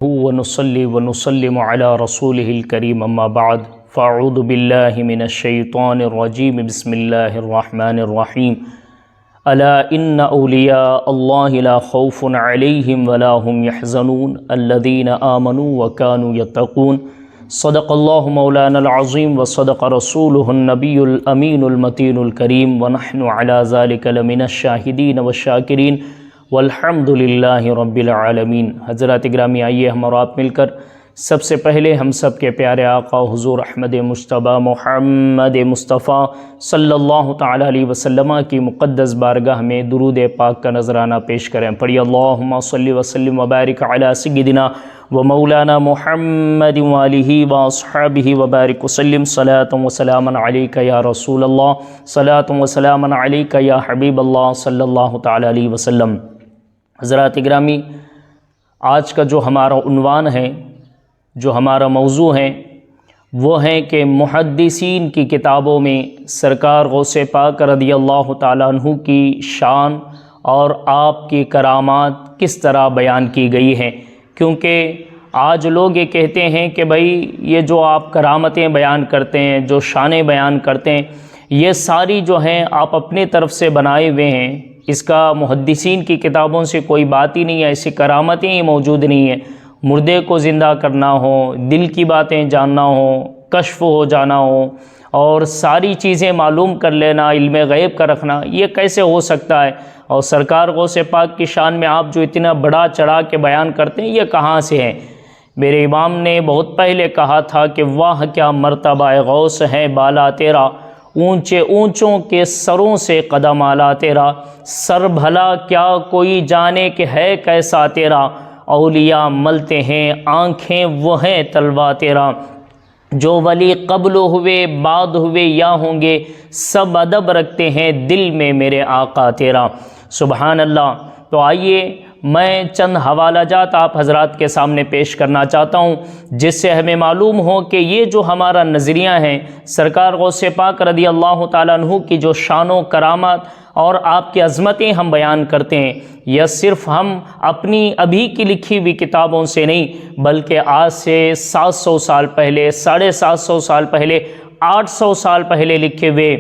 ونصلي ونسلم على رسوله الكريم أما بعد فأعوذ بالله من الشيطان الرجيم بسم الله الرحمن الرحيم ألا إن أولياء الله لا خوف عليهم ولا هم يحزنون الذين آمنوا وكانوا يتقون صدق الله مولانا العظيم وصدق رسوله النبي الأمين المتين الكريم ونحن على ذلك لمن الشاهدين والشاكرين والحمد للہ رب العالمین۔ حضرات گرامی، آئیے ہم اور آپ مل کر سب سے پہلے ہم سب کے پیارے آقا حضور احمد مجتبیٰ محمد مصطفیٰ صلی اللہ تعالیٰ علیہ وسلم کی مقدس بارگاہ میں درود پاک کا نذرانہ پیش کریں۔ پڑھیے اللہم صلی وسلم وبارک علی سیدنا و مولانا محمد وآلہ واصحابہ وبارک وسلم صلاۃ و سلاما علیک یا رسول اللہ، صلاۃ و سلاما علیک یا حبیب اللہ صلی اللہ تعالیٰ علیہ وسلم۔ حضرات گرامی، آج کا جو ہمارا عنوان ہے، جو ہمارا موضوع ہے، وہ ہے کہ محدثین کی کتابوں میں سرکار غوث پاک رضی اللہ تعالیٰ عنہ کی شان اور آپ کی کرامات کس طرح بیان کی گئی ہیں۔ کیونکہ آج لوگ یہ کہتے ہیں کہ بھائی یہ جو آپ کرامتیں بیان کرتے ہیں، جو شانیں بیان کرتے ہیں، یہ ساری جو ہیں آپ اپنی طرف سے بنائے ہوئے ہیں، اس کا محدثین کی کتابوں سے کوئی بات ہی نہیں ہے، ایسی کرامتیں ہی موجود نہیں ہیں۔ مردے کو زندہ کرنا ہو، دل کی باتیں جاننا ہو، کشف ہو جانا ہو اور ساری چیزیں معلوم کر لینا، علم غیب کا رکھنا، یہ کیسے ہو سکتا ہے؟ اور سرکار غوث پاک کی شان میں آپ جو اتنا بڑا چڑھا کے بیان کرتے ہیں، یہ کہاں سے ہے؟ میرے امام نے بہت پہلے کہا تھا کہ واہ کیا مرتبہ غوث ہے بالا تیرا، اونچے اونچوں کے سروں سے قدم آلا تیرا، سر بھلا کیا کوئی جانے کہ ہے کیسا تیرا، اولیاء ملتے ہیں آنکھیں وہ ہیں تلوا تیرا، جو ولی قبل ہوئے بعد ہوئے یا ہوں گے سب ادب رکھتے ہیں دل میں میرے آقا تیرا۔ سبحان اللہ۔ تو آئیے میں چند حوالہ جات آپ حضرات کے سامنے پیش کرنا چاہتا ہوں، جس سے ہمیں معلوم ہو کہ یہ جو ہمارا نظریہ ہے سرکار غوث پاک رضی اللہ تعالیٰ عنہ کی جو شان و کرامات اور آپ کی عظمتیں ہم بیان کرتے ہیں، یہ صرف ہم اپنی ابھی کی لکھی ہوئی کتابوں سے نہیں، بلکہ آج سے 700 سال پہلے، 750 سال پہلے، 800 سال پہلے لکھے ہوئے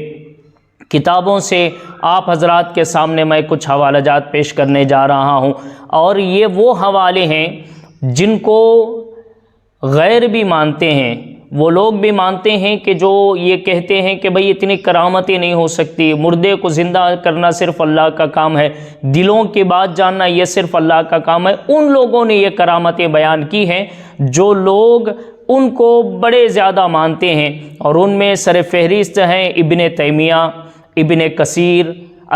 کتابوں سے آپ حضرات کے سامنے میں کچھ حوالہ جات پیش کرنے جا رہا ہوں۔ اور یہ وہ حوالے ہیں جن کو غیر بھی مانتے ہیں، وہ لوگ بھی مانتے ہیں کہ جو یہ کہتے ہیں کہ بھئی اتنی کرامتیں نہیں ہو سکتی، مردے کو زندہ کرنا صرف اللہ کا کام ہے، دلوں کی بات جاننا یہ صرف اللہ کا کام ہے۔ ان لوگوں نے یہ کرامتیں بیان کی ہیں جو لوگ ان کو بڑے زیادہ مانتے ہیں، اور ان میں سر فہرست ہیں ابن تیمیہ، ابن کثیر،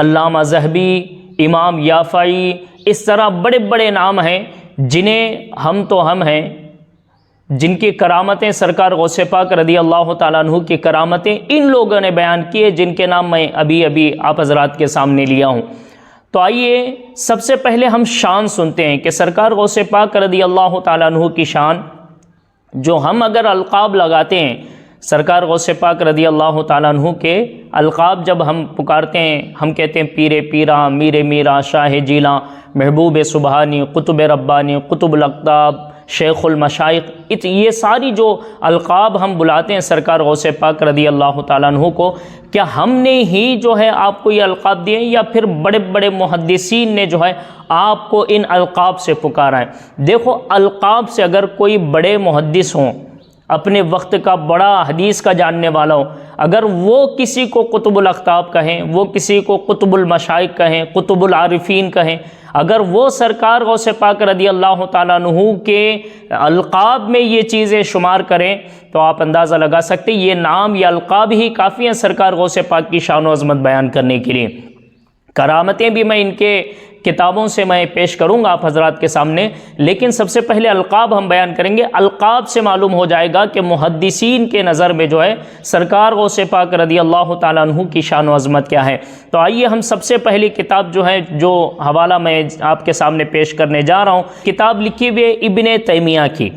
علامہ ذہبی، امام یافعی، اس طرح بڑے بڑے نام ہیں جنہیں ہم ہیں، جن کی کرامتیں سرکار غوث پاک رضی اللہ تعالیٰ عنہ کی کرامتیں ان لوگوں نے بیان کیے، جن کے نام میں ابھی آپ حضرات کے سامنے لیا ہوں۔ تو آئیے سب سے پہلے ہم شان سنتے ہیں کہ سرکار غوث پاک رضی اللہ تعالیٰ عنہ کی شان، جو ہم اگر القاب لگاتے ہیں سرکار غوث پاک رضی اللہ تعالیٰ عنہ کے القاب جب ہم پکارتے ہیں، ہم کہتے ہیں پیر پیرا، میر میرا، شاہ جیلاں، محبوب سبحانی، قطب ربانی، قطب الاقطاب، شیخ المشائخ، یہ ساری جو القاب ہم بلاتے ہیں سرکار غوث پاک رضی اللہ تعالیٰ عنہ کو، کیا ہم نے ہی جو ہے آپ کو یہ القاب دیے یا پھر بڑے بڑے محدثین نے جو ہے آپ کو ان القاب سے پکارا ہے؟ دیکھو، القاب سے اگر کوئی بڑے محدث ہوں، اپنے وقت کا بڑا حدیث کا جاننے والا ہو، اگر وہ کسی کو قطب الاقطاب کہیں، وہ کسی کو قطب المشائخ کہیں، قطب العارفین کہیں، اگر وہ سرکار غوث پاک رضی اللہ تعالیٰ عنہ کے القاب میں یہ چیزیں شمار کریں تو آپ اندازہ لگا سکتے ہیں یہ نام یا القاب ہی کافی ہیں سرکار غوث پاک کی شان و عظمت بیان کرنے کے لیے۔ کرامتیں بھی میں ان کے کتابوں سے میں پیش کروں گا آپ حضرات کے سامنے، لیکن سب سے پہلے القاب ہم بیان کریں گے۔ القاب سے معلوم ہو جائے گا کہ محدثین کے نظر میں جو ہے سرکار غوث پاک رضی اللہ تعالیٰ عنہ کی شان و عظمت کیا ہے۔ تو آئیے ہم سب سے پہلی کتاب جو ہے، جو حوالہ میں آپ کے سامنے پیش کرنے جا رہا ہوں، کتاب لکھی ہوئی ہے ابن تیمیہ کی۔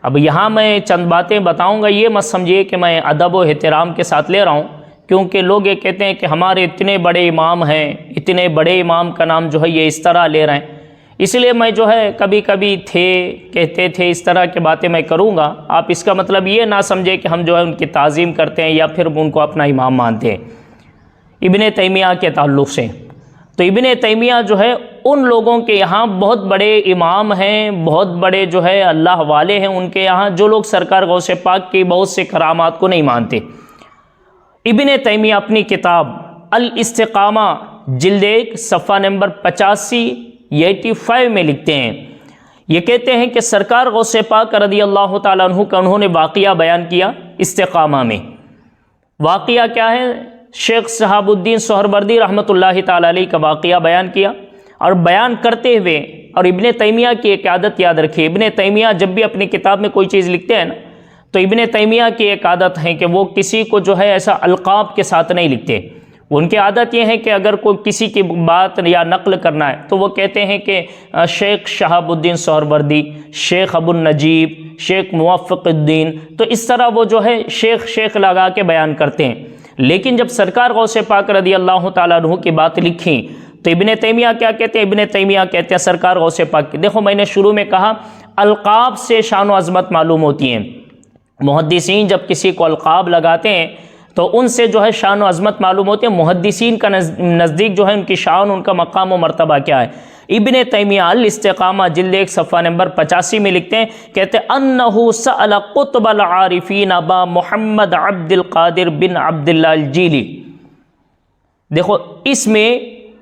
اب یہاں میں چند باتیں بتاؤں گا، یہ مت سمجھیے کہ میں ادب و احترام کے ساتھ لے رہا ہوں، کیونکہ لوگ یہ کہتے ہیں کہ ہمارے اتنے بڑے امام ہیں، اتنے بڑے امام کا نام جو ہے یہ اس طرح لے رہے ہیں۔ اس لیے میں جو ہے کبھی کبھی کہتے تھے اس طرح کی باتیں میں کروں گا، آپ اس کا مطلب یہ نہ سمجھے کہ ہم جو ہے ان کی تعظیم کرتے ہیں یا پھر ان کو اپنا امام مانتے ہیں۔ ابن تیمیہ کے تعلق سے تو ابن تیمیہ جو ہے ان لوگوں کے یہاں بہت بڑے امام ہیں، بہت بڑے جو ہے اللہ والے ہیں ان کے یہاں، جو لوگ سرکار غوث پاک کی بہت سے کرامات کو نہیں مانتے۔ ابن تیمیہ اپنی کتاب الاستقامہ جلد 1 صفحہ نمبر 85 میں لکھتے ہیں، یہ کہتے ہیں کہ سرکار غوث پاک رضی اللہ تعالیٰ عنہ کا انہوں نے واقعہ بیان کیا استقامہ میں۔ واقعہ کیا ہے؟ شیخ شہاب الدین سہروردی رحمۃ اللہ تعالیٰ علیہ کا واقعہ بیان کیا، اور بیان کرتے ہوئے، اور ابن تیمیہ کی ایک عادت یاد رکھیے، ابن تیمیہ جب بھی اپنی کتاب میں کوئی چیز لکھتے ہیں نا، تو ابن تیمیہ کی ایک عادت ہے کہ وہ کسی کو جو ہے ایسا القاب کے ساتھ نہیں لکھتے۔ ان کی عادت یہ ہے کہ اگر کوئی کسی کی بات یا نقل کرنا ہے تو وہ کہتے ہیں کہ شیخ شہاب الدین سہروردی، شیخ ابو النجیب، شیخ موفق الدین، تو اس طرح وہ جو ہے شیخ لگا کے بیان کرتے ہیں۔ لیکن جب سرکار غوث پاک رضی اللہ تعالیٰ عنہ کی بات لکھی تو ابن تیمیہ کیا کہتے ہیں؟ ابن تیمیہ کہتے ہیں سرکار غوث پاک کی، دیکھو میں نے شروع میں کہا القاب سے شان و عظمت معلوم ہوتی ہیں۔ محدثین جب کسی کو القاب لگاتے ہیں تو ان سے جو ہے شان و عظمت معلوم ہوتی ہے، محدثین کا نزدیک جو ہے ان کی شان، ان کا مقام و مرتبہ کیا ہے۔ ابن تیمیہ الاستقامہ جلد 1 صفحہ نمبر 85 میں لکھتے ہیں، کہتے ہیں انہو سأل قطب العارفین ابا محمد عبد القادر بن عبداللہ الجیلی۔ دیکھو اس میں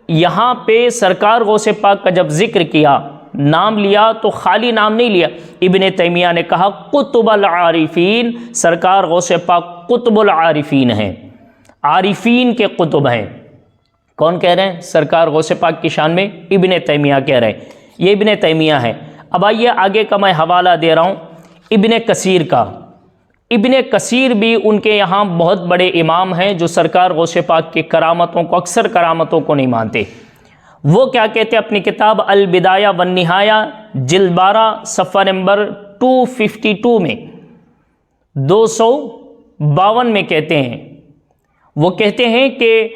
یہاں پہ سرکار غوث پاک کا جب ذکر کیا، نام لیا تو خالی نام نہیں لیا، ابن تیمیہ نے کہا قطب العارفین، سرکار غوث پاک قطب العارفین ہیں، عارفین کے قطب ہیں۔ کون کہہ رہے ہیں؟ سرکار غوث پاک کی شان میں ابن تیمیہ کہہ رہے ہیں، یہ ابن تیمیہ ہے۔ اب آئیے آگے کا میں حوالہ دے رہا ہوں ابن کثیر کا۔ ابن کثیر بھی ان کے یہاں بہت بڑے امام ہیں جو سرکار غوث پاک کی کرامتوں کو، اکثر کرامتوں کو نہیں مانتے۔ وہ کیا کہتے ہیں اپنی کتاب البدایہ والنہایہ جلد 12 صفحہ نمبر 252 میں 252 میں کہتے ہیں، وہ کہتے ہیں کہ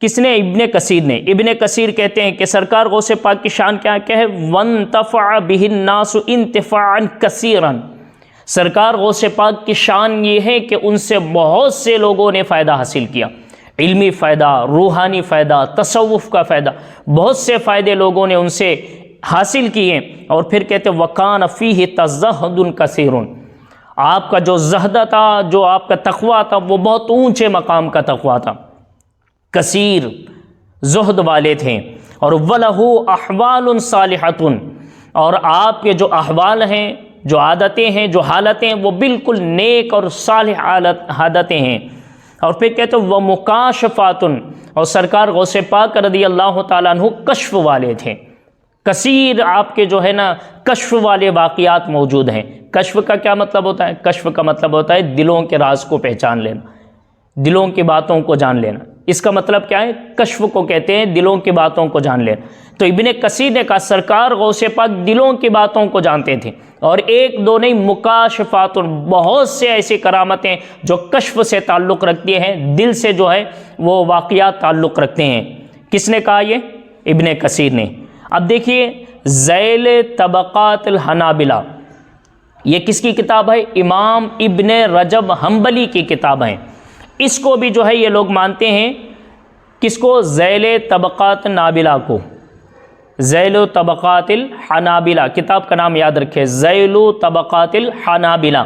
کس نے؟ ابن کثیر نے۔ ابن کثیر کہتے ہیں کہ سرکار غوث پاک کی شان کیا ہے؟ وَانْتَفَعَ بِهِ النَّاسُ انتفاعًا كَثِيرًا، سرکار غوث پاک کی شان یہ ہے کہ ان سے بہت سے لوگوں نے فائدہ حاصل کیا، علمی فائدہ، روحانی فائدہ، تصوف کا فائدہ، بہت سے فائدے لوگوں نے ان سے حاصل کیے۔ اور پھر کہتے وَكَانَ فِيهِ تَزَهُّدٌ كَثِيرٌ، آپ کا جو زہد تھا، جو آپ کا تقویٰ تھا، وہ بہت اونچے مقام کا تقویٰ تھا، کثیر زہد والے تھے۔ اور وَلَهُ أَحْوَالٌ صَالِحَةٌ، اور آپ کے جو احوال ہیں، جو عادتیں ہیں، جو حالتیں ہیں، وہ بالکل نیک اور صالح عادتیں ہیں۔ اور پھر کہتے ہیں وَمُكَاشِفَاتٌ، اور سرکار غوث پاک رضی اللہ تعالیٰ عنہ کشف والے تھے، کثیر آپ کے جو ہے نا کشف والے واقعات موجود ہیں۔ کشف کا کیا مطلب ہوتا ہے؟ کشف کا مطلب ہوتا ہے دلوں کے راز کو پہچان لینا، دلوں کی باتوں کو جان لینا۔ اس کا مطلب کیا ہے؟ کشف کو کہتے ہیں دلوں کی باتوں کو جان لینا۔ تو ابن کثیر نے کہا سرکار غوث پاک دلوں کی باتوں کو جانتے تھے، اور ایک دو نہیں، مکاشفات، بہت سے ایسی کرامتیں جو کشف سے تعلق رکھتی ہیں، دل سے جو ہے وہ واقعات تعلق رکھتے ہیں۔ کس نے کہا؟ یہ ابن کثیر نے۔ اب دیکھیے ذیل طبقات الحنابلہ، یہ کس کی کتاب ہے؟ امام ابن رجب حنبلی کی کتاب ہے۔ اس کو بھی جو ہے یہ لوگ مانتے ہیں، کس کو؟ ذیل طبقات نابلہ کو، ذیل طبقات الحنابلہ، کتاب کا نام یاد رکھے، ذیل طبقات الحنابلہ۔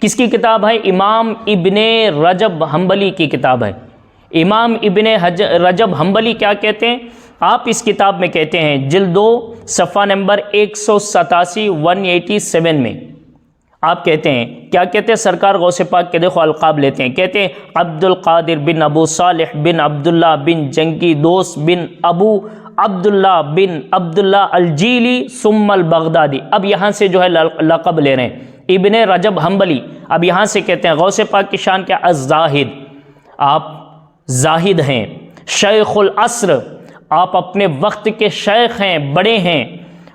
کس کی کتاب ہے؟ امام ابن رجب حنبلی کی کتاب ہے۔ امام ابن رجب حنبلی کیا کہتے ہیں؟ آپ اس کتاب میں کہتے ہیں جلد 2 صفحہ نمبر 187 187 میں آپ کہتے ہیں، کیا کہتے ہیں؟ سرکار غوث پاک کے دیکھو القاب لیتے ہیں، کہتے ہیں عبد القادر بن ابو صالح بن عبداللہ بن جنگی دوست بن ابو عبداللہ بن عبداللہ الجیلی ثم البغدادی۔ اب یہاں سے جو ہے لقب لے رہے ہیں ابن رجب حنبلی۔ اب یہاں سے کہتے ہیں غوث پاک کی شان کیا؟ الزاہد، آپ زاہد ہیں، شیخ العصر، آپ اپنے وقت کے شیخ ہیں، بڑے ہیں،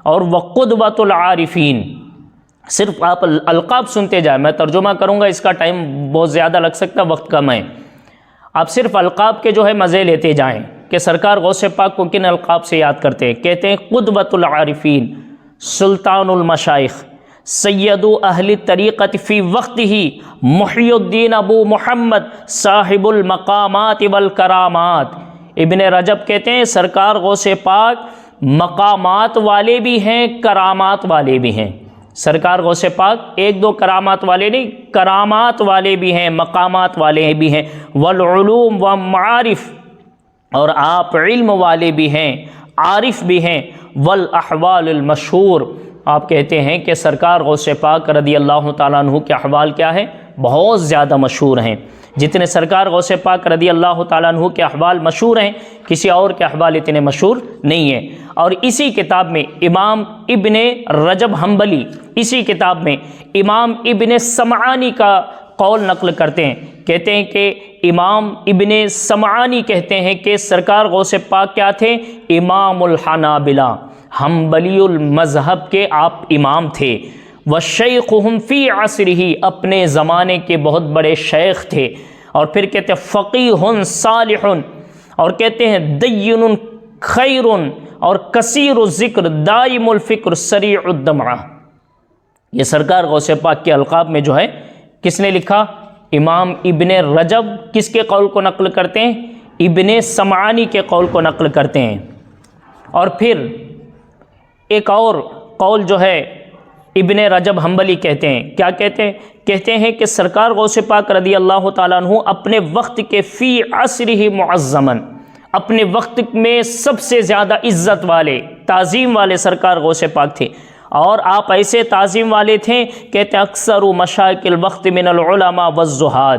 اور وقدوۃ العارفین۔ صرف آپ القاب سنتے جائیں، میں ترجمہ کروں گا، اس کا ٹائم بہت زیادہ لگ سکتا، وقت کم ہے، آپ صرف القاب کے جو ہے مزے لیتے جائیں۔ کہ سرکار غوث پاک کو کن القاب سے یاد کرتے ہیں؟ کہتے ہیں قدوۃ العارفین، سلطان المشائخ، سید اہل طریقت فی وقت ہی، محی الدین ابو محمد، صاحب المقامات والکرامات۔ ابن رجب کہتے ہیں سرکار غوث پاک مقامات والے بھی ہیں، کرامات والے بھی ہیں۔ سرکار غوث پاک ایک دو کرامات والے نہیں، کرامات والے بھی ہیں، مقامات والے بھی ہیں، والعلوم والمعارف، اور آپ علم والے بھی ہیں، عارف بھی ہیں، والاحوال المشہور۔ آپ کہتے ہیں کہ سرکار غوث پاک رضی اللہ تعالیٰ عنہ کے احوال کیا ہے؟ بہت زیادہ مشہور ہیں۔ جتنے سرکار غوث پاک رضی اللہ تعالیٰ عنہ کے احوال مشہور ہیں، کسی اور کے احوال اتنے مشہور نہیں ہیں۔ اور اسی کتاب میں امام ابن رجب حنبلی، اسی کتاب میں امام ابن سمعانی کا قول نقل کرتے ہیں، کہتے ہیں کہ امام ابن سمعانی کہتے ہیں کہ سرکار غوث پاک کیا تھے؟ امام الحنابلہ، حنبلی المذہب کے آپ امام تھے۔ وشیخہم فی عصرہ، اپنے زمانے کے بہت بڑے شیخ تھے۔ اور پھر کہتے ہیں فقیہ صالح، اور کہتے ہیں دین خیر، اور کثیر الذکر، دائم الفکر، سریع الدمعہ۔ یہ سرکار غوث پاک کے القاب میں جو ہے کس نے لکھا؟ امام ابن رجب کس کے قول کو نقل کرتے ہیں؟ ابن سمعانی کے قول کو نقل کرتے ہیں۔ اور پھر ایک اور قول جو ہے ابن رجب حنبلی کہتے ہیں، کیا کہتے ہیں؟ کہتے ہیں کہ سرکار غوث پاک رضی اللہ تعالیٰ عنہ اپنے وقت کے فی عصرہ معظماً، اپنے وقت میں سب سے زیادہ عزت والے، تعظیم والے سرکار غوث پاک تھے۔ اور آپ ایسے تعظیم والے تھے، کہتے ہیں اکثر مشائخ الوقت من العلماء والزہاد،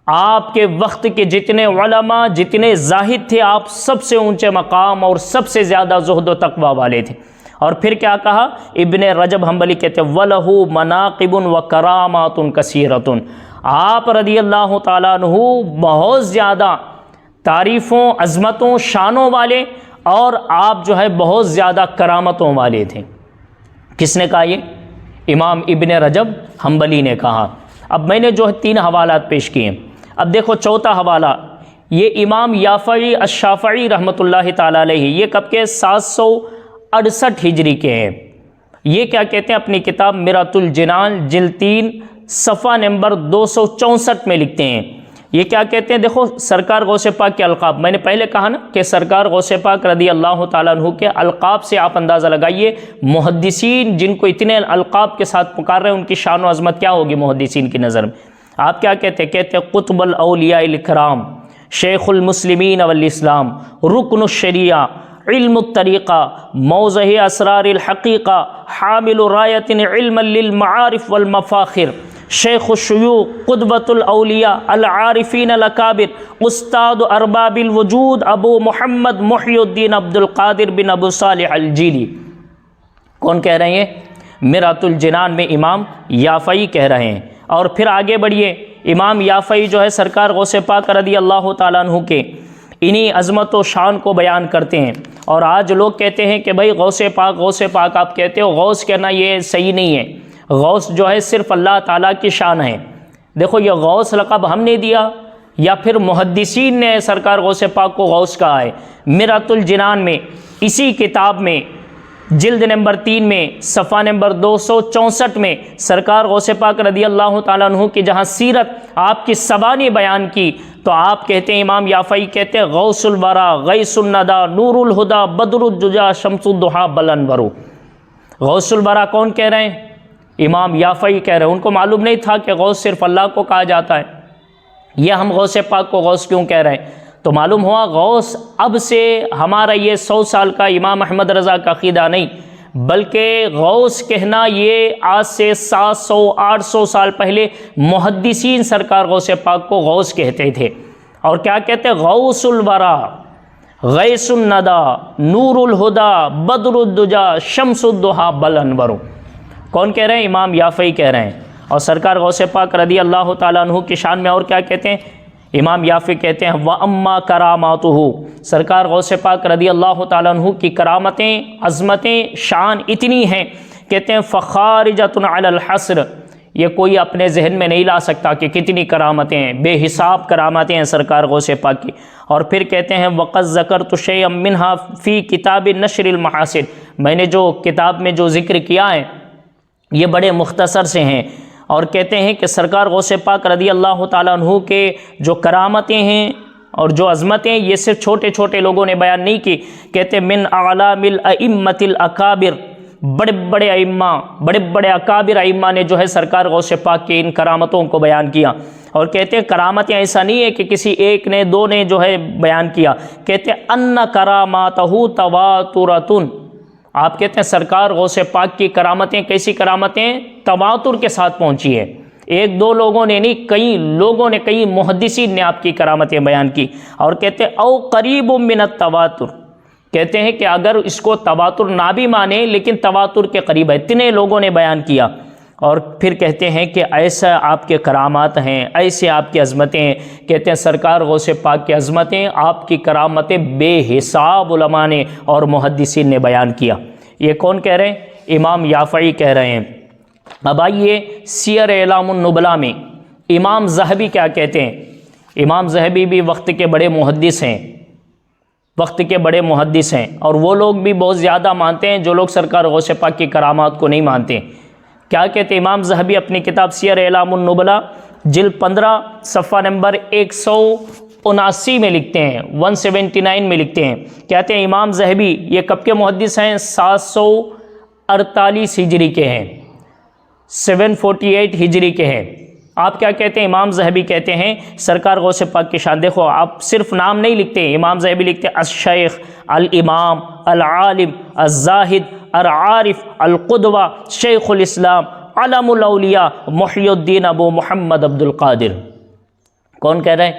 آپ کے وقت کے جتنے علماء، جتنے زاہد تھے، آپ سب سے اونچے مقام اور سب سے زیادہ زہد و تقوی والے تھے۔ اور پھر کیا کہا ابن رجب حنبلی کہتے ہیں وَلَهُ مَنَاقِبٌ وَكَرَامَاتٌ كَثِيرَةٌ، آپ رضی اللہ تعالیٰ عنہ بہت زیادہ تعریفوں، عظمتوں، شانوں والے، اور آپ جو ہے بہت زیادہ کرامتوں والے تھے۔ کس نے کہا؟ یہ امام ابن رجب حنبلی نے کہا۔ اب میں نے جو ہے 3 حوالات پیش کیے ہیں۔ اب دیکھو چوتھا حوالہ، یہ امام یافعی الشافعی رحمۃ اللہ تعالیٰ علیہ، یہ کب کے؟ 768 ہجری کے ہیں۔ یہ کیا کہتے ہیں اپنی کتاب مرۃ الجنان جلد 3 صفحہ نمبر 264 میں لکھتے ہیں۔ یہ کیا کہتے ہیں؟ دیکھو سرکار غوث پاک کے القاب، میں نے پہلے کہا نا کہ سرکار غوث پاک رضی اللہ تعالیٰ عنہ کے القاب سے آپ اندازہ لگائیے محدثین جن کو اتنے القاب کے ساتھ پکار رہے ہیں ان کی شان و عظمت کیا ہوگی محدثین کی نظر میں۔ آپ کیا کہتے ہیں؟ کہتے ہیں قطب الاولیاء الاکرام، شیخ المسلمین والاسلام، رکن الشریعہ، علم الطریقہ، موضع اسرار الحقیقہ، حامل رایت علما للمعارف والمفاخر، شیخ الشیوخ، قدوۃ الاولیاء، العارفین الاکابر، استاد ارباب الوجود، ابو محمد محی الدین عبد القادر بن ابو صالح الجیلی۔ کون کہہ رہے ہیں؟ مرۃ الجنان میں امام یافعی کہہ رہے ہیں۔ اور پھر آگے بڑھیے، امام یافعی جو ہے سرکار غوث پاک رضی اللہ تعالیٰ عنہ کے انہی عظمت و شان کو بیان کرتے ہیں۔ اور آج لوگ کہتے ہیں کہ بھائی غوث پاک آپ کہتے ہو، غوث کہنا یہ صحیح نہیں ہے، غوث جو ہے صرف اللہ تعالیٰ کی شان ہے۔ دیکھو یہ غوث لقب ہم نے دیا یا پھر محدثین نے سرکار غوث پاک کو غوث کہا ہے؟ مرۃ الجنان میں اسی کتاب میں جلد نمبر 3 میں صفحہ نمبر 264 میں سرکار غوث پاک رضی اللہ تعالیٰ عنہ کی جہاں سیرت آپ کی سبانی بیان کی تو آپ کہتے ہیں، امام یافعی کہتے ہیں غوث الورا، غیث الندى، نور الہدا، بدر الدجا، شمس الضحیٰ، بلنور۔ غوث الورا کون کہہ رہے ہیں؟ امام یافعی کہہ رہے ہیں۔ ان کو معلوم نہیں تھا کہ غوث صرف اللہ کو کہا جاتا ہے، یہ ہم غوث پاک کو غوث کیوں کہہ رہے ہیں؟ تو معلوم ہوا غوث اب سے ہمارا یہ 100 سال کا امام احمد رضا کا عقیدہ نہیں، بلکہ غوث کہنا یہ آج سے 700-800 سال پہلے محدثین سرکار غوث پاک کو غوث کہتے تھے۔ اور کیا کہتے ہیں؟ غوث الورا، غیث الندى، نور الہدا، بدر الدجا، شمس الضحیٰ، بلنور۔ کون کہہ رہے ہیں؟ امام یافعی کہہ رہے ہیں۔ اور سرکار غوث پاک رضی اللہ تعالیٰ عنہ کی شان میں اور کیا کہتے ہیں؟ امام یافعی کہتے ہیں وَأَمَّا كَرَامَاتُهُ، سرکار غوث پاک رضی اللہ تعالیٰ عنہ کی کرامتیں، عظمتیں، شان اتنی ہیں، کہتے ہیں فَخَارِجَةٌ عَلَى الْحَصْرِ، یہ کوئی اپنے ذہن میں نہیں لا سکتا کہ کتنی کرامتیں ہیں، بے حساب کرامتیں ہیں سرکار غوث پاک کی۔ اور پھر کہتے ہیں وَقَدْ ذَكَرْتُ شَيْئًا مِّنْهَا فِي كِتَابِ نَشْرِ الْمَحَاسِنِ، میں نے جو کتاب میں جو ذکر کیا ہے یہ بڑے مختصر سے ہیں۔ اور کہتے ہیں کہ سرکار غوث پاک رضی اللہ تعالیٰ عنہ کے جو کرامتیں ہیں اور جو عظمتیں یہ صرف چھوٹے چھوٹے لوگوں نے بیان نہیں کی، کہتے ہیں من اعلام الائمۃ الاکابر، بڑے بڑے ائمہ، بڑے بڑے اکابر ائمہ نے جو ہے سرکار غوث پاک کی ان کرامتوں کو بیان کیا۔ اور کہتے ہیں کرامتیں ایسا نہیں ہے کہ کسی ایک نے دو نے جو ہے بیان کیا، کہتے ہیں ان کراماتہ تواترۃ، آپ کہتے ہیں سرکار غوث پاک کی کرامتیں کیسی کرامتیں تواتر کے ساتھ پہنچی ہے، ایک دو لوگوں نے نہیں، کئی لوگوں نے، کئی محدثین نے آپ کی کرامتیں بیان کی۔ اور کہتے ہیں او قریب من التواتر، کہتے ہیں کہ اگر اس کو تواتر نہ بھی مانے لیکن تواتر کے قریب ہے، اتنے لوگوں نے بیان کیا۔ اور پھر کہتے ہیں کہ ایسا آپ کے کرامات ہیں، ایسے آپ کی عظمتیں ہیں، کہتے ہیں سرکار غوث پاک کی عظمتیں، آپ کی کرامتیں بے حساب علماء نے اور محدثین نے بیان کیا۔ یہ کون کہہ رہے ہیں؟ امام یافعی کہہ رہے ہیں۔ اب آئیے سیر اعلام النبلاء میں امام ذہبی کیا کہتے ہیں۔ امام ذہبی بھی وقت کے بڑے محدث ہیں، وقت کے بڑے محدث ہیں، اور وہ لوگ بھی بہت زیادہ مانتے ہیں جو لوگ سرکار غوث پاک کی کرامات کو نہیں مانتے۔ کیا کہتے ہیں امام ذہبی اپنی کتاب سیر اعلام النبلاء جلد 15 صفحہ نمبر 179 میں لکھتے ہیں، 179 میں لکھتے ہیں، کہتے ہیں امام ذہبی یہ کب کے محدث ہیں؟ 748 ہجری کے ہیں، 748 ہجری کے ہیں۔ آپ کیا کہتے ہیں؟ امام ذہبی کہتے ہیں سرکار غوث پاک کی شان، دیکھو آپ صرف نام نہیں لکھتے، امام ذہبی لکھتے ہیں الشیخ، الامام، العالم، الزاہد، العارف، القدوہ، شیخ الاسلام، علم الاولیاء، محی الدین ابو محمد عبد القادر۔ کون کہہ رہے ہیں؟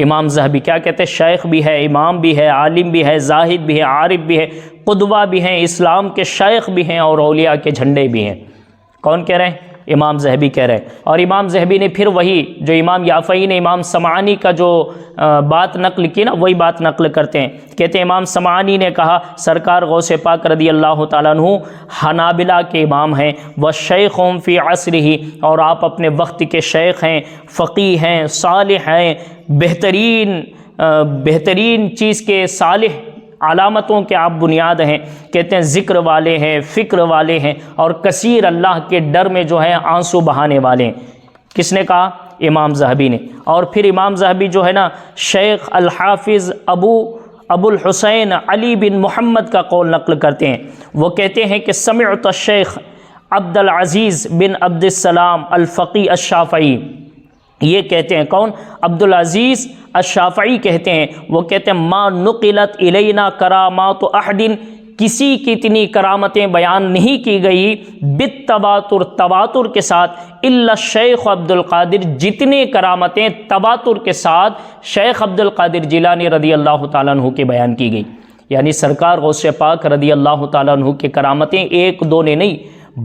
امام ذہبی کیا کہتے ہیں؟ شیخ بھی ہے، امام بھی ہے، عالم بھی ہے، زاہد بھی ہے، عارف بھی ہے، قدوہ بھی ہیں، اسلام کے شیخ بھی ہیں اور اولیاء کے جھنڈے بھی ہیں۔ کون کہہ رہے ہیں؟ امام ذہبی کہہ رہے ہیں۔ اور امام ذہبی نے پھر وہی جو امام یافعی نے امام سمعانی کا جو بات نقل کی نا، وہی بات نقل کرتے ہیں، کہتے ہیں امام سمعانی نے کہا سرکار غوث پاک رضی اللہ تعالیٰ عنہ حنابلہ کے امام ہیں، وشیخهم فی عصرہ، اور آپ اپنے وقت کے شیخ ہیں، فقیہ ہیں، صالح ہیں، بہترین چیز کے صالح علامتوں کے آپ بنیاد ہیں، کہتے ہیں ذکر والے ہیں، فکر والے ہیں، اور کثیر اللہ کے ڈر میں جو ہے آنسو بہانے والے ہیں۔ کس نے کہا؟ امام ذہبی نے۔ اور پھر امام ذہبی جو ہے نا شیخ الحافظ ابو الحسین علی بن محمد کا قول نقل کرتے ہیں، وہ کہتے ہیں کہ سمعت الشیخ عبد العزیز بن عبد السلام الفقی الشافعی، یہ کہتے ہیں کون؟ عبد العزیز الشافعی کہتے ہیں، وہ کہتے ہیں ما نقلت الینا کرامات احد، کسی کی اتنی کرامتیں بیان نہیں کی گئی بالتواتر، تواتر کے ساتھ، الا الشیخ عبد القادر، جتنے کرامتیں تواتر کے ساتھ شیخ عبد القادر جیلانی رضی اللہ تعالیٰ عنہ کی بیان کی گئی۔ یعنی سرکار غوث پاک رضی اللہ تعالیٰ عنہ کی کرامتیں ایک دو نے نہیں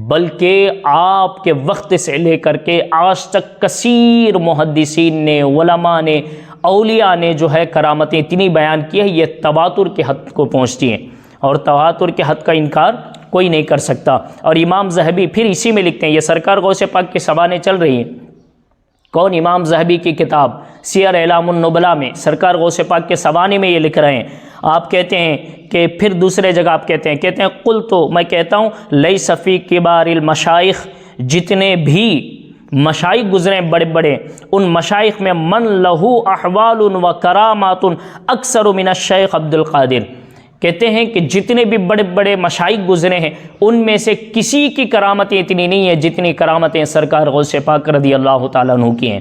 بلکہ آپ کے وقت سے لے کر کے آج تک کثیر محدثین نے، علماء نے، اولیاء نے جو ہے کرامتیں اتنی بیان کی ہے، یہ تواتر کے حد کو پہنچتی ہیں، اور تواتر کے حد کا انکار کوئی نہیں کر سکتا۔ اور امام ذہبی پھر اسی میں لکھتے ہیں، یہ سرکار غوث پاک کی سبانیں چل رہی ہیں، کون؟ امام ذہبی کی کتاب سیر اعلام النبلاء میں سرکار غوث پاک کے سوانے میں یہ لکھ رہے ہیں۔ آپ کہتے ہیں کہ پھر دوسرے جگہ آپ کہتے ہیں قلتو، میں کہتا ہوں لیس فی کبار المشائخ، جتنے بھی مشائخ گزرے بڑے بڑے، ان مشائخ میں من لہو احوال و کرامات اکثر من الشیخ عبد القادر، کہتے ہیں کہ جتنے بھی بڑے بڑے مشائخ گزرے ہیں ان میں سے کسی کی کرامتیں اتنی نہیں ہیں جتنی کرامتیں سرکار غوث پاک رضی اللہ تعالیٰ عنہ کی ہیں۔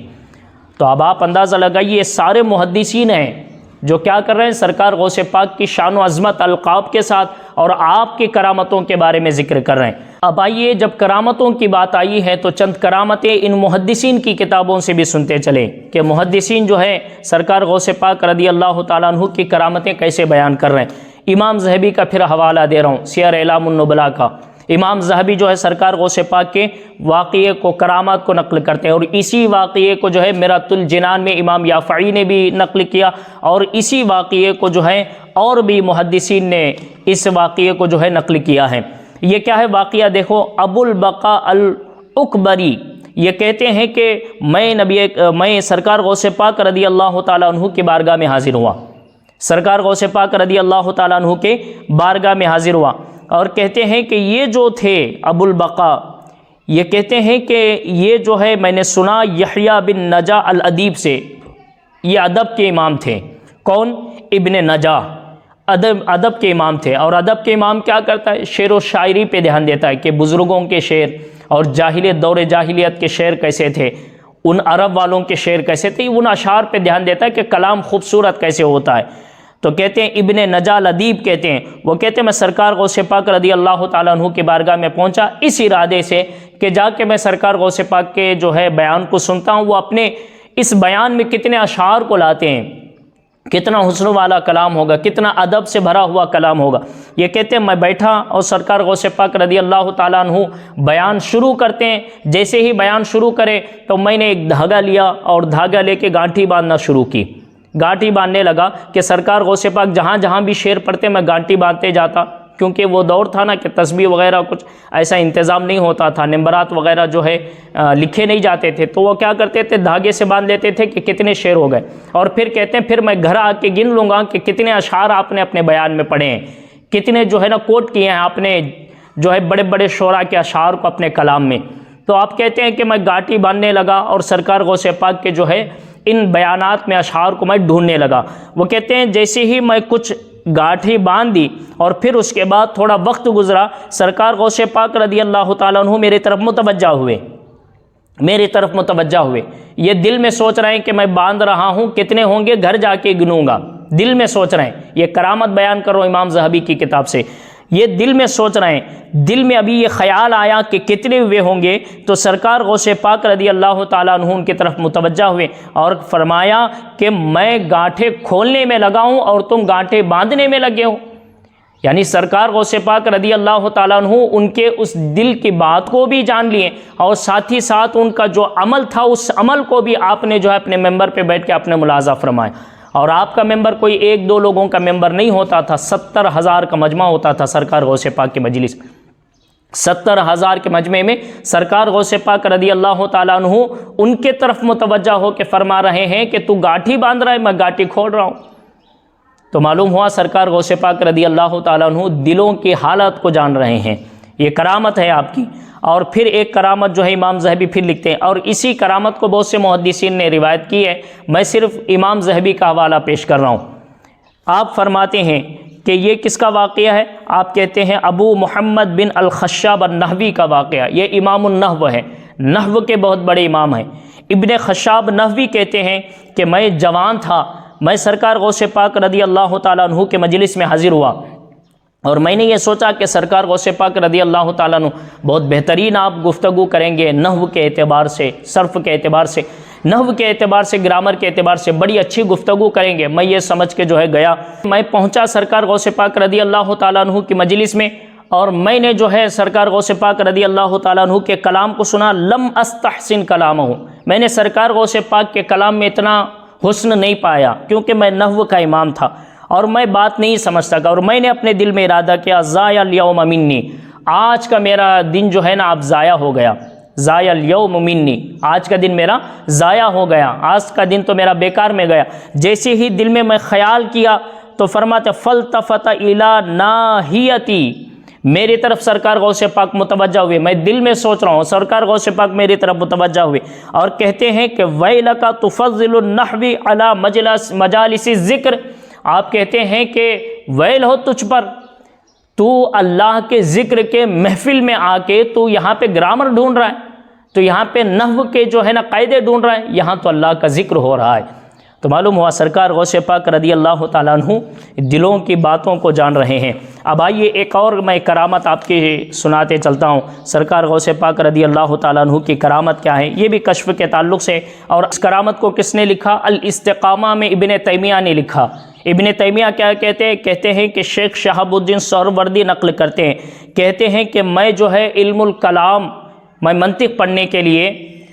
تو اب آپ اندازہ لگائیے، سارے محدثین ہیں جو کیا کر رہے ہیں؟ سرکار غوث پاک کی شان و عظمت القاب کے ساتھ اور آپ کی کرامتوں کے بارے میں ذکر کر رہے ہیں۔ اب آئیے، جب کرامتوں کی بات آئی ہے تو چند کرامتیں ان محدثین کی کتابوں سے بھی سنتے چلیں کہ محدثین جو ہے سرکار غوث پاک رضی اللہ تعالیٰ عنہ کی کرامتیں کیسے بیان کر رہے ہیں۔ امام ذہبی کا پھر حوالہ دے رہا ہوں، سیر اعلام النبلاء کا۔ امام ذہبی جو ہے سرکار غوث پاک کے واقعے کو، کرامات کو نقل کرتے ہیں، اور اسی واقعے کو جو ہے میرۃ الجنان میں امام یافعی نے بھی نقل کیا، اور اسی واقعے کو جو ہے اور بھی محدثین نے اس واقعے کو جو ہے نقل کیا ہے۔ یہ کیا ہے واقعہ؟ دیکھو، ابو البقاء الاکبری، یہ کہتے ہیں کہ میں سرکار غوث پاک رضی اللہ تعالیٰ عنہ کی بارگاہ میں حاضر ہوا، سرکار غوث پاک رضی اللہ تعالیٰ عنہ کے بارگاہ میں حاضر ہوا، اور کہتے ہیں کہ یہ جو تھے ابو البقا، یہ کہتے ہیں کہ یہ جو ہے میں نے سنا یحییٰ بن نجا الادیب سے، یہ ادب کے امام تھے۔ کون؟ ابن نجا، ادب کے امام تھے۔ اور ادب کے امام کیا کرتا ہے؟ شعر و شاعری پہ دھیان دیتا ہے کہ بزرگوں کے شعر اور جاہلیت، دور جاہلیت کے شعر کیسے تھے، ان عرب والوں کے شعر کیسے تھے، ان اشعار پہ دھیان دیتا ہے کہ کلام خوبصورت کیسے ہوتا ہے۔ تو کہتے ہیں ابن نجا الادیب کہتے ہیں، وہ کہتے ہیں میں سرکار غوث پاک رضی اللہ تعالیٰ عنہ کے بارگاہ میں پہنچا اس ارادے سے کہ جا کے میں سرکار غوث پاک کے جو ہے بیان کو سنتا ہوں، وہ اپنے اس بیان میں کتنے اشعار کو لاتے ہیں، کتنا حسن والا کلام ہوگا، کتنا ادب سے بھرا ہوا کلام ہوگا۔ یہ کہتے ہیں میں بیٹھا اور سرکار غوث پاک رضی اللہ تعالیٰ عنہ بیان شروع کرتے ہیں۔ جیسے ہی بیان شروع کرے تو میں نے ایک دھاگا لیا اور دھاگا لے کے گانٹھی باندھنا شروع کی، گانٹھی باندھنے لگا کہ سرکار غوث پاک جہاں جہاں بھی شعر پڑھتے میں گانٹھی باندھتے جاتا، کیونکہ وہ دور تھا نا کہ تسبیح وغیرہ کچھ ایسا انتظام نہیں ہوتا تھا، نمبرات وغیرہ جو ہے لکھے نہیں جاتے تھے، تو وہ کیا کرتے تھے دھاگے سے باندھ لیتے تھے کہ کتنے شعر ہو گئے، اور پھر کہتے ہیں پھر میں گھر آ کے گن لوں گا کہ کتنے اشعار آپ نے اپنے بیان میں پڑھے ہیں، کتنے جو ہے نا کوٹ کیے ہیں آپ نے جو ہے بڑے بڑے شعراء کے اشعار کو اپنے کلام میں۔ تو آپ کہتے ہیں کہ میں گانٹھی باندھنے لگا اور سرکار غوث پاک کے جو ہے ان بیانات میں اشعار کو میں ڈھونڈنے لگا۔ وہ کہتے ہیں جیسے ہی میں کچھ گانٹھی باندھ دی اور پھر اس کے بعد تھوڑا وقت گزرا، سرکار غوث پاک رضی اللہ تعالیٰ عنہ میری طرف متوجہ ہوئے، یہ دل میں سوچ رہے ہیں کہ میں باندھ رہا ہوں، کتنے ہوں گے گھر جا کے گنوں گا، دل میں سوچ رہے ہیں، یہ کرامت بیان کرو امام ذہبی کی کتاب سے، یہ دل میں سوچ رہے ہیں، دل میں ابھی یہ خیال آیا کہ کتنے ہوئے ہوں گے، تو سرکار غوث پاک رضی اللہ تعالیٰ عنہ ان کی طرف متوجہ ہوئے اور فرمایا کہ میں گانٹھیں کھولنے میں لگا ہوں اور تم گانٹھیں باندھنے میں لگے ہو۔ یعنی سرکار غوث پاک رضی اللہ تعالیٰ عنہ ان کے اس دل کی بات کو بھی جان لیے، اور ساتھ ہی ساتھ ان کا جو عمل تھا اس عمل کو بھی آپ نے جو ہے اپنے ممبر پہ بیٹھ کے آپ نے ملاحظہ فرمایا۔ اور آپ کا ممبر کوئی ایک دو لوگوں کا ممبر نہیں ہوتا تھا، 70,000 کا مجمع ہوتا تھا سرکار غوث پاک کی مجلس، 70,000 کے مجمع میں سرکار غوث پاک رضی اللہ تعالیٰ عنہ ان کے طرف متوجہ ہو کے فرما رہے ہیں کہ تو گانٹھی باندھ رہا ہے، میں گانٹھی کھول رہا ہوں۔ تو معلوم ہوا سرکار غوث پاک رضی اللہ تعالیٰ عنہ دلوں کی حالت کو جان رہے ہیں، یہ کرامت ہے آپ کی۔ اور پھر ایک کرامت جو ہے امام ذہبی پھر لکھتے ہیں، اور اسی کرامت کو بہت سے محدثین نے روایت کی ہے، میں صرف امام ذہبی کا حوالہ پیش کر رہا ہوں۔ آپ فرماتے ہیں کہ یہ کس کا واقعہ ہے؟ آپ کہتے ہیں ابو محمد بن الخشاب النحوی کا واقعہ، یہ امام النحو ہے، نحو کے بہت بڑے امام ہیں۔ ابن خشاب نحوی کہتے ہیں کہ میں جوان تھا، میں سرکار غوث پاک رضی اللہ تعالیٰ عنہ کے مجلس میں حاضر ہوا، اور میں نے یہ سوچا کہ سرکار غوث پاک رضی اللہ تعالیٰ عنہ بہت بہترین آپ گفتگو کریں گے، نحو کے اعتبار سے، صرف کے اعتبار سے، نحو کے اعتبار سے، گرامر کے اعتبار سے بڑی اچھی گفتگو کریں گے۔ میں یہ سمجھ کے جو ہے گیا، میں پہنچا سرکار غوث پاک رضی اللہ تعالیٰ عنہ کی مجلس میں، اور میں نے جو ہے سرکار غوث پاک رضی اللہ تعالیٰ عنہ کے کلام کو سنا۔ لم استحسن کلامہ، میں نے سرکار غوث پاک کے کلام میں اتنا حسن نہیں پایا، کیونکہ میں نحو کا امام تھا اور میں بات نہیں سمجھ سکا، اور میں نے اپنے دل میں ارادہ کیا ضاع الیوم منی، آج کا میرا دن جو ہے نا اب ضائع ہو گیا، ضاع الیوم منی، آج کا دن میرا ضائع ہو گیا، آج کا دن تو میرا بیکار میں گیا۔ جیسے ہی دل میں خیال کیا تو فرماتے فلتفت الی ناحیتی، میری طرف سرکار غوث پاک متوجہ ہوئے، میں دل میں سوچ رہا ہوں، سرکار غوث پاک میری طرف متوجہ ہوئے اور کہتے ہیں کہ ویلک تفضل النحو علی مجالس الذکر، آپ کہتے ہیں کہ ویل ہو تجھ پر، تو اللہ کے ذکر کے محفل میں آ کے تو یہاں پہ گرامر ڈھونڈ رہا ہے، تو یہاں پہ نحو کے جو ہے نا قاعدے ڈھونڈ رہا ہے، یہاں تو اللہ کا ذکر ہو رہا ہے۔ تو معلوم ہوا سرکار غوث پاک رضی اللہ تعالیٰ عنہ دلوں کی باتوں کو جان رہے ہیں۔ اب آئیے ایک اور میں کرامت آپ کی سناتے چلتا ہوں، سرکار غوث پاک رضی اللہ تعالیٰ عنہ کی کرامت کیا ہے، یہ بھی کشف کے تعلق سے، اور اس کرامت کو کس نے لکھا؟ الاستقامہ میں ابن تیمیہ نے لکھا۔ ابن تیمیہ کیا کہتے ہیں کہ شیخ شہاب الدین سہروردی نقل کرتے ہیں، کہتے ہیں کہ میں جو ہے علم الکلام، میں منطق پڑھنے کے لیے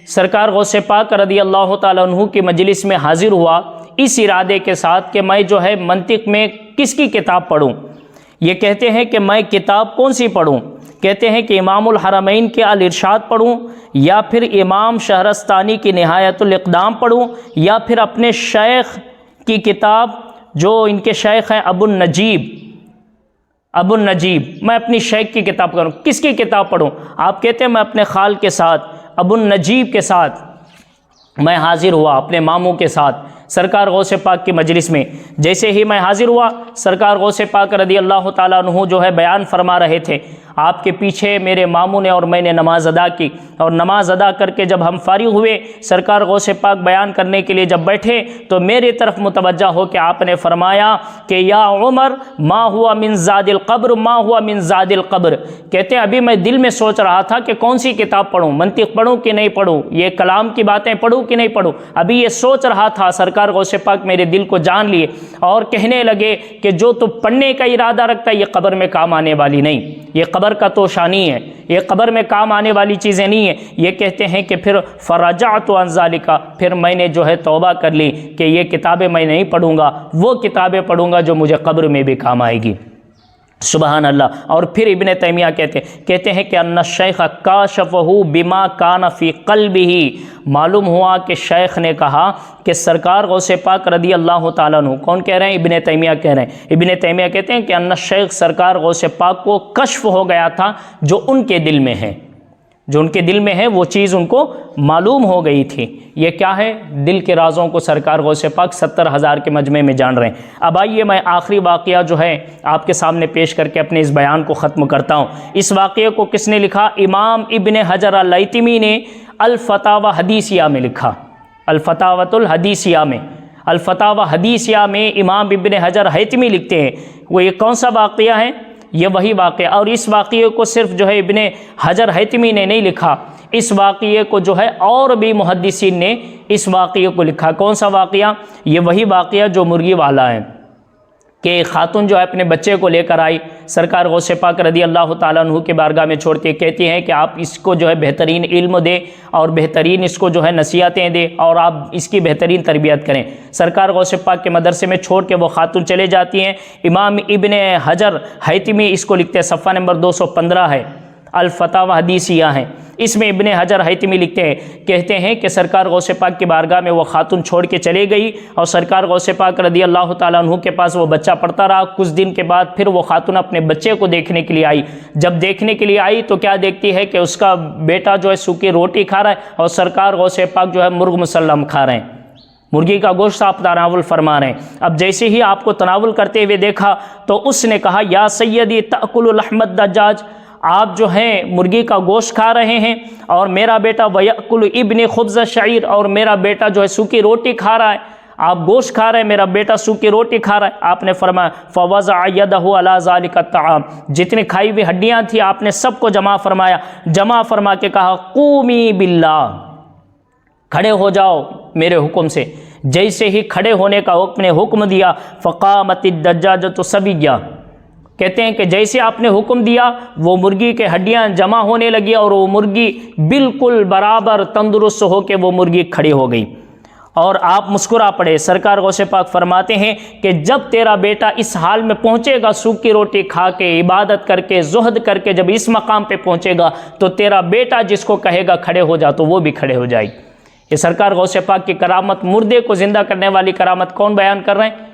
سرکار غوث پاک رضی اللہ تعالیٰ عنہ کی مجلس میں حاضر ہوا اس ارادے کے ساتھ کہ میں جو ہے منطق میں کس کی کتاب پڑھوں۔ یہ کہتے ہیں کہ میں کتاب کون سی پڑھوں؟ کہتے ہیں کہ امام الحرمین کے الارشاد پڑھوں یا پھر امام شہرستانی کی نہایت الاقدام پڑھوں یا پھر اپنے شیخ کی کتاب جو ان کے شیخ ہیں ابو النجیب، میں اپنی شیخ کی کتاب کروں؟ کس کی کتاب پڑھوں؟ آپ کہتے ہیں میں اپنے خال کے ساتھ ابو النجیب کے ساتھ میں حاضر ہوا، اپنے ماموں کے ساتھ سرکار غوث پاک کی مجلس میں۔ جیسے ہی میں حاضر ہوا، سرکار غوث پاک رضی اللہ تعالیٰ عنہ جو ہے بیان فرما رہے تھے۔ آپ کے پیچھے میرے ماموں نے اور میں نے نماز ادا کی، اور نماز ادا کر کے جب ہم فارغ ہوئے، سرکار غوث پاک بیان کرنے کے لیے جب بیٹھے تو میرے طرف متوجہ ہو کے آپ نے فرمایا کہ یا عمر ما ہوا من زاد القبر، ما ہوا من زاد القبر۔ کہتے ہیں ابھی میں دل میں سوچ رہا تھا کہ کون سی کتاب پڑھوں، منطق پڑھوں کہ نہیں پڑھوں، یہ کلام کی باتیں پڑھوں کہ نہیں پڑھوں، ابھی یہ سوچ رہا تھا۔ سرکار غوث پاک میرے دل کو جان لیے اور کہنے لگے کہ جو تو پڑھنے کا ارادہ رکھتا ہے یہ قبر میں کام آنے والی نہیں، یہ قبر کا تو شانی ہے، یہ قبر میں کام آنے والی چیزیں نہیں ہیں۔ یہ کہتے ہیں کہ پھر فرجعت عن ذالک، پھر میں نے جو ہے توبہ کر لی کہ یہ کتابیں میں نہیں پڑھوں گا، وہ کتابیں پڑھوں گا جو مجھے قبر میں بھی کام آئے گی۔ سبحان اللہ۔ اور پھر ابن تیمیہ کہتے ہیں کہ ان الشیخ کاشفہ بما کان فی قلبہ، معلوم ہوا کہ شیخ نے کہا کہ سرکار غوث پاک رضی اللہ تعالیٰ عنہ، کون کہہ رہے ہیں؟ ابن تیمیہ کہہ رہے ہیں۔ ابن تیمیہ کہتے ہیں کہ ان الشیخ سرکار غوث پاک کو کشف ہو گیا تھا جو ان کے دل میں ہے، جو ان کے دل میں ہے وہ چیز ان کو معلوم ہو گئی تھی۔ یہ کیا ہے؟ دل کے رازوں کو سرکار غوث پاک 70,000 کے مجمع میں جان رہے ہیں۔ اب آئیے میں آخری واقعہ جو ہے آپ کے سامنے پیش کر کے اپنے اس بیان کو ختم کرتا ہوں۔ اس واقعے کو کس نے لکھا؟ امام ابن حجر الہیتمی نے الفتاوی حدیثیہ میں لکھا، الفتاوۃ الحدیثیہ میں۔ الفتاوی حدیثیہ میں امام ابن حجر الہیتمی لکھتے ہیں۔ وہ یہ کون سا واقعہ ہے؟ یہ وہی واقعہ، اور اس واقعے کو صرف جو ہے ابن حجر الہیتمی نے نہیں لکھا، اس واقعے کو جو ہے اور بھی محدثین نے اس واقعے کو لکھا۔ کون سا واقعہ؟ یہ وہی واقعہ جو مرغی والا ہے، کہ ایک خاتون جو ہے اپنے بچے کو لے کر آئی، سرکار غوث پاک رضی اللہ تعالیٰ عنہ کے بارگاہ میں چھوڑ کے کہتی ہیں کہ آپ اس کو جو ہے بہترین علم دے اور بہترین اس کو جو ہے نصیحتیں دے اور آپ اس کی بہترین تربیت کریں۔ سرکار غوث پاک کے مدرسے میں چھوڑ کے وہ خاتون چلے جاتی ہیں۔ امام ابن حجر الہیتمی اس کو لکھتے ہیں، صفحہ نمبر 215 ہے، الفتاوی حدیثیہ ہیں۔ اس میں ابن حجر الہیتمی لکھتے ہیں، کہتے ہیں کہ سرکار غوث پاک کی بارگاہ میں وہ خاتون چھوڑ کے چلے گئی اور سرکار غوث پاک رضی اللہ تعالیٰ عنہ کے پاس وہ بچہ پڑھتا رہا۔ کچھ دن کے بعد پھر وہ خاتون اپنے بچے کو دیکھنے کے لیے آئی۔ جب دیکھنے کے لیے آئی تو کیا دیکھتی ہے کہ اس کا بیٹا جو ہے سوکھی روٹی کھا رہا ہے اور سرکار غوث پاک جو ہے مرغ مسلم کھا رہے ہیں، مرغی کا گوشت آپ تناول فرما رہے ہیں۔ اب جیسے ہی آپ کو تناول کرتے ہوئے دیکھا تو اس نے کہا یا سیدی تأکل لحم الدجاج، آپ جو ہیں مرغی کا گوشت کھا رہے ہیں اور میرا بیٹا ویأکل ابن خبز الشعیر، اور میرا بیٹا جو ہے سوکھی روٹی کھا رہا ہے۔ آپ گوشت کھا رہے ہیں، میرا بیٹا سوکھی روٹی کھا رہا ہے۔ آپ نے فرمایا فوضع یدہ علی ذلک الطعام، جتنی کھائی ہوئی ہڈیاں تھیں آپ نے سب کو جمع فرمایا، جمع فرما کے کہا قومی باللہ، کھڑے ہو جاؤ میرے حکم سے۔ جیسے ہی کھڑے ہونے کا حکم نے حکم دیا فقامت الدجاجۃ صبیہ، کہتے ہیں کہ جیسے آپ نے حکم دیا وہ مرغی کے ہڈیاں جمع ہونے لگی اور وہ مرغی بالکل برابر تندرست ہو کے وہ مرغی کھڑی ہو گئی، اور آپ مسکرا پڑے۔ سرکار غوث پاک فرماتے ہیں کہ جب تیرا بیٹا اس حال میں پہنچے گا، سوکھی روٹی کھا کے عبادت کر کے زہد کر کے جب اس مقام پہ پہنچے گا تو تیرا بیٹا جس کو کہے گا کھڑے ہو جا تو وہ بھی کھڑے ہو جائے گی۔ یہ سرکار غوث پاک کی کرامت، مردے کو زندہ کرنے والی کرامت کون بیان کر رہے ہیں؟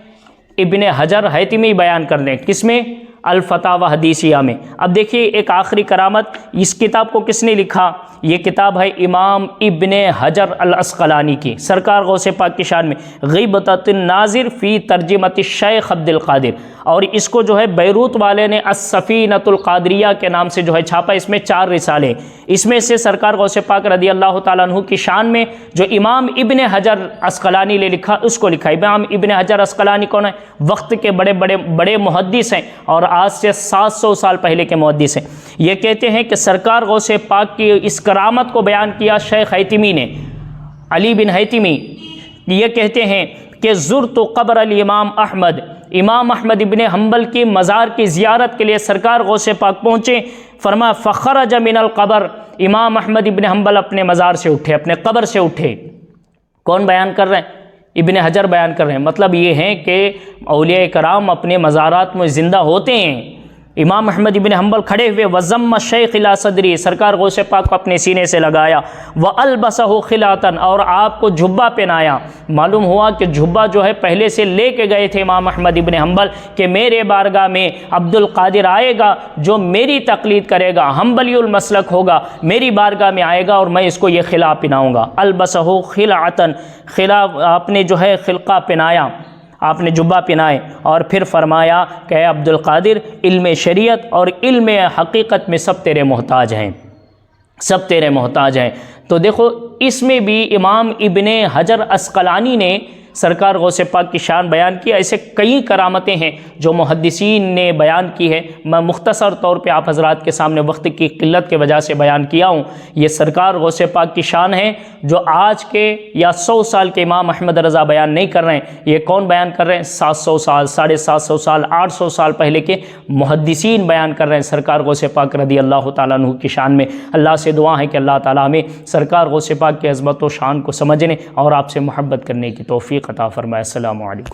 ابن حجر الہیتمی بیان کر رہے ہیں۔ کس میں؟ الفتاوی حدیثیہ میں۔ اب دیکھیے ایک آخری کرامت، اس کتاب کو کس نے لکھا؟ یہ کتاب ہے امام ابن حجر العسقلانی کی، سرکار غوث پاک کی شان میں، غیبۃ الناظر فی ترجمۃ الشیخ عبد القادر، اور اس کو جو ہے بیروت والے نے السفینۃ القادریہ کے نام سے جو ہے چھاپا۔ اس میں 4 رسالے، اس میں سے سرکار غوث پاک رضی اللہ تعالیٰ عنہ کی شان میں جو امام ابن حجر عسقلانی نے لکھا اس کو لکھا۔ امام ابن حجر عسقلانی کون ہے؟ وقت کے بڑے محدث ہیں اور آج سے 700 سال پہلے کے محدث ہیں۔ یہ کہتے ہیں کہ سرکار غوث پاک کی اس کرامت کو بیان کیا شیخ حیتمی نے، علی بن حیتمی۔ یہ کہتے ہیں کہ زرت قبر الامام احمد، امام احمد ابن حنبل کی مزار کی زیارت کے لیے سرکار غوث پاک پہنچے۔ فرمایا فخرج من القبر، امام احمد ابن حنبل اپنے مزار سے اٹھے، اپنے قبر سے اٹھے۔ کون بیان کر رہے ہیں؟ ابن حجر بیان کر رہے ہیں۔ مطلب یہ ہے کہ اولیاء کرام اپنے مزارات میں زندہ ہوتے ہیں، امام احمد ابن حنبل کھڑے ہوئے وضم الشیخ الی صدری، سرکار غوث پاک کو اپنے سینے سے لگایا، والبسہ خلاطن، اور آپ کو جھبا پہنایا۔ معلوم ہوا کہ جھبا جو ہے پہلے سے لے کے گئے تھے امام احمد ابن حنبل کہ میرے بارگاہ میں عبد القادر آئے گا جو میری تقلید کرے گا، حنبلی المسلک ہوگا، میری بارگاہ میں آئے گا اور میں اس کو یہ خلا پہناؤں گا۔ البسہ خلاطن، خلا آپ نے جو ہے خلقہ پہنایا، آپ نے جبہ پہنائے، اور پھر فرمایا کہ اے عبد القادر، علم شریعت اور علم حقیقت میں سب تیرے محتاج ہیں، سب تیرے محتاج ہیں۔ تو دیکھو اس میں بھی امام ابن حجر عسقلانی نے سرکار غوث پاک کی شان بیان کی۔ ایسے کئی کرامتیں ہیں جو محدثین نے بیان کی ہے، میں مختصر طور پہ آپ حضرات کے سامنے وقت کی قلت کے وجہ سے بیان کیا ہوں۔ یہ سرکار غوث پاک کی شان ہے جو آج کے یا 100 سال کے امام احمد رضا بیان نہیں کر رہے ہیں، یہ کون بیان کر رہے ہیں؟ 700 سال، 750 سال، 800 سال پہلے کے محدثین بیان کر رہے ہیں سرکار غوث پاک رضی اللہ تعالیٰ عنہ کی شان میں۔ اللہ سے دعا ہے کہ اللہ تعالیٰ ہمیں سرکار غوث پاک کی عظمت و شان کو سمجھنے اور آپ سے محبت کرنے کی توفیق عطا فرمائے۔ السلام علیکم۔